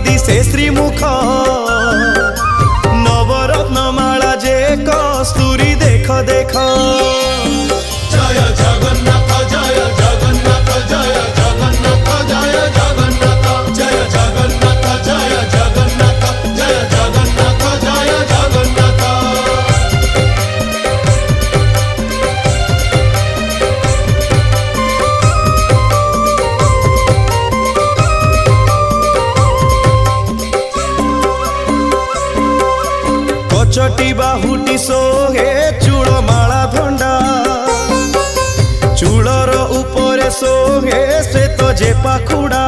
दिशे श्रीमुख नवरत्न माला जे कस्तूरी देख देख। जय जगन्नाथ जय जगन्नाथ जय जगन्नाथ जय जगन्नाथ जय जगन्नाथ जय जगन्नाथ जय जगन्नाथ जय जगन्नाथ। कचटी बाहुटी सोहे चूड़ माला धंडा चूड़र उपरे सोहे श्वेत जे पाखुड़ा।